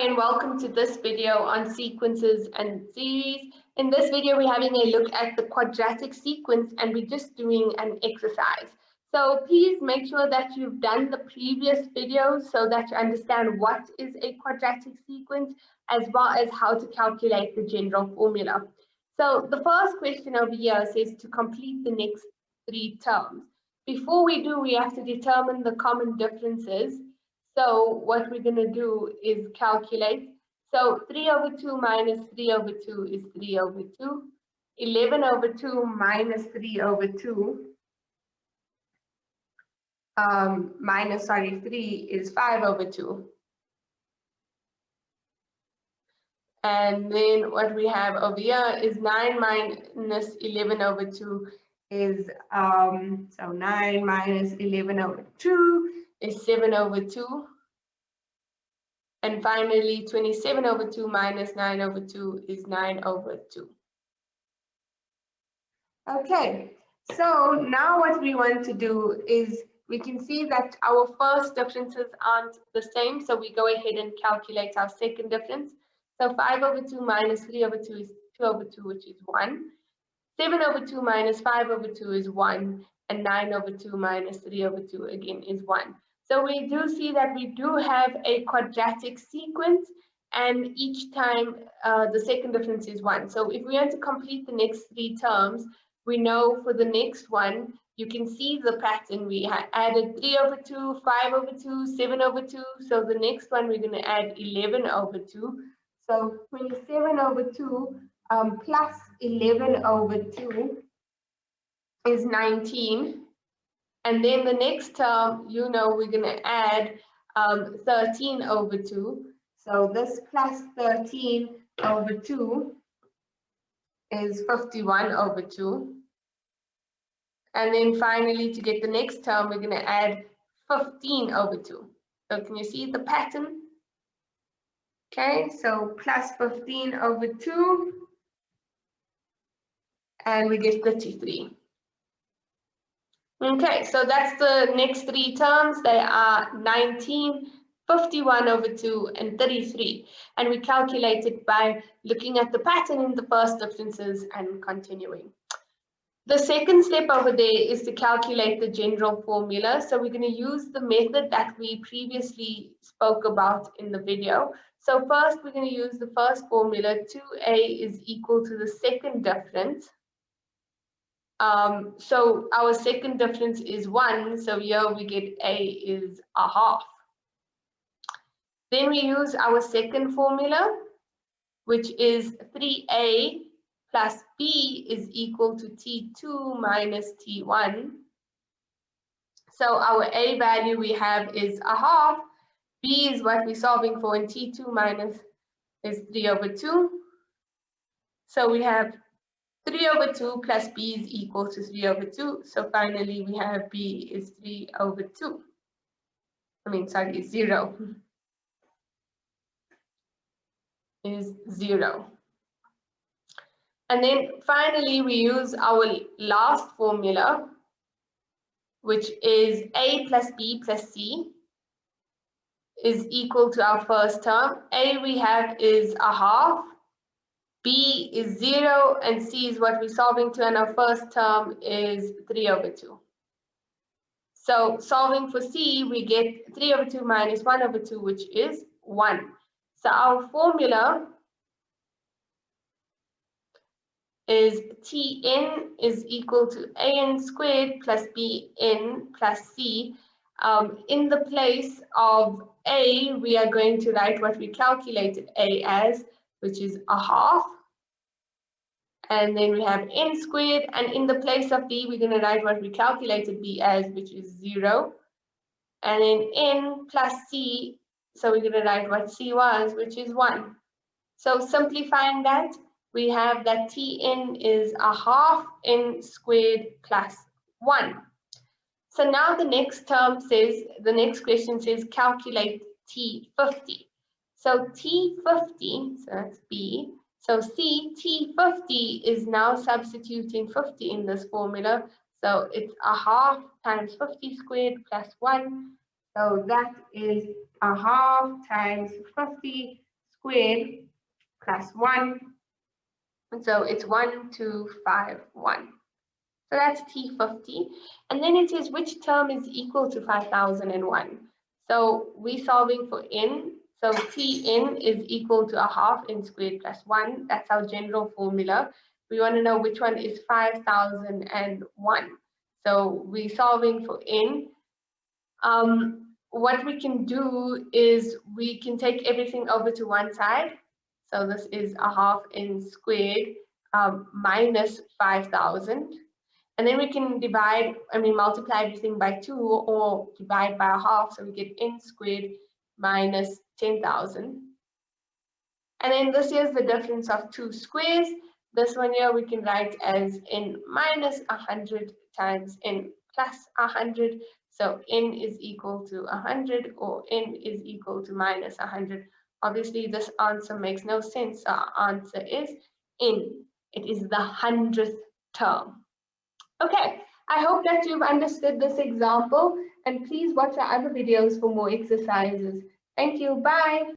and welcome to this video on sequences and series. In this video, we're having a look at the quadratic sequence and we're just doing an exercise. So please make sure that you've done the previous videos so that you understand what is a quadratic sequence as well as how to calculate the general formula. So the first question over here says to complete the next three terms. Before we do, we have to determine the common differences. So what we're going to do is calculate. So 3 over 2 minus 3 over 2 is 3 over 2. 11 over 2 minus 3 over 2 3 is 5 over 2. And then what we have over here is 9 minus 11 over 2 is, so 9 minus 11 over 2 is 7 over 2. And finally, 27 over 2 minus 9 over 2 is 9 over 2. Okay, so now what we want to do is we can see that our first differences aren't the same, so we go ahead and calculate our second difference. So 5 over 2 minus 3 over 2 is 2 over 2, which is 1. 7 over 2 minus 5 over 2 is 1, and 9 over 2 minus 3 over 2 again is 1. So we do see that we do have a quadratic sequence, and each time the second difference is 1. So if we want to complete the next three terms, we know for the next one, you can see the pattern. We added 3 over 2, 5 over 2, 7 over 2. So the next one, we're going to add 11 over 2. So 27 over 2 plus 11 over 2 is 19. And then the next term, we're going to add 13 over 2. So this plus 13 over 2 is 51 over 2. And then finally, to get the next term, we're going to add 15 over 2. So can you see the pattern? Okay, so plus 15 over 2, and we get 33. Okay, so that's the next three terms. They are 19, 51 over 2, and 33. And we calculate it by looking at the pattern in the first differences and continuing. The second step over there is to calculate the general formula. So we're going to use the method that we previously spoke about in the video. So first, we're going to use the first formula. 2a is equal to the second difference. So our second difference is 1. So here we get a is a half. Then we use our second formula, which is 3a plus b is equal to T2 minus T1. So our a value we have is a half, b is what we're solving for, and T2 minus is 3 over 2. So we have 3 over 2 plus b is equal to 3 over 2. So finally we have b is 3 over 2. Is 0. Is 0. And then finally, we use our last formula, which is a plus b plus c is equal to our first term. A we have is a half, b is 0, and c is what we're solving to, and our first term is 3 over 2. So solving for c, we get 3 over 2 minus 1 over 2, which is 1. So our formula is Tn is equal to an squared plus bn plus c. In the place of a, we are going to write what we calculated a as, which is a half. And then we have n squared, and in the place of b, we're going to write what we calculated b as, which is 0. And then n plus c, so we're going to write what c was, which is 1. So simplifying that, we have that Tn is a half n squared plus 1. So now the next term says, the next question says calculate T50. So T50, so that's B. So C, T50 is now substituting 50 in this formula. So it's a half times 50 squared plus 1. So that is a half times 50 squared plus 1. And so it's 1251. So that's T50. And then it says which term is equal to 5001. So we're solving for n. So Tn is equal to 1/2 n squared plus 1. That's our general formula. We want to know which one is 5001. So we're solving for n. What we can do is we can take everything over to one side. So this is 1/2 n squared minus 5000. And then we can multiply everything by 2 or divide by 1/2. So we get n squared minus 10,000. And then this is the difference of two squares. This one here we can write as n minus 100 times n plus 100. So n is equal to 100 or n is equal to minus 100. Obviously, this answer makes no sense. So our answer is n. It is the 100th term. Okay, I hope that you've understood this example, and please watch our other videos for more exercises. Thank you. Bye.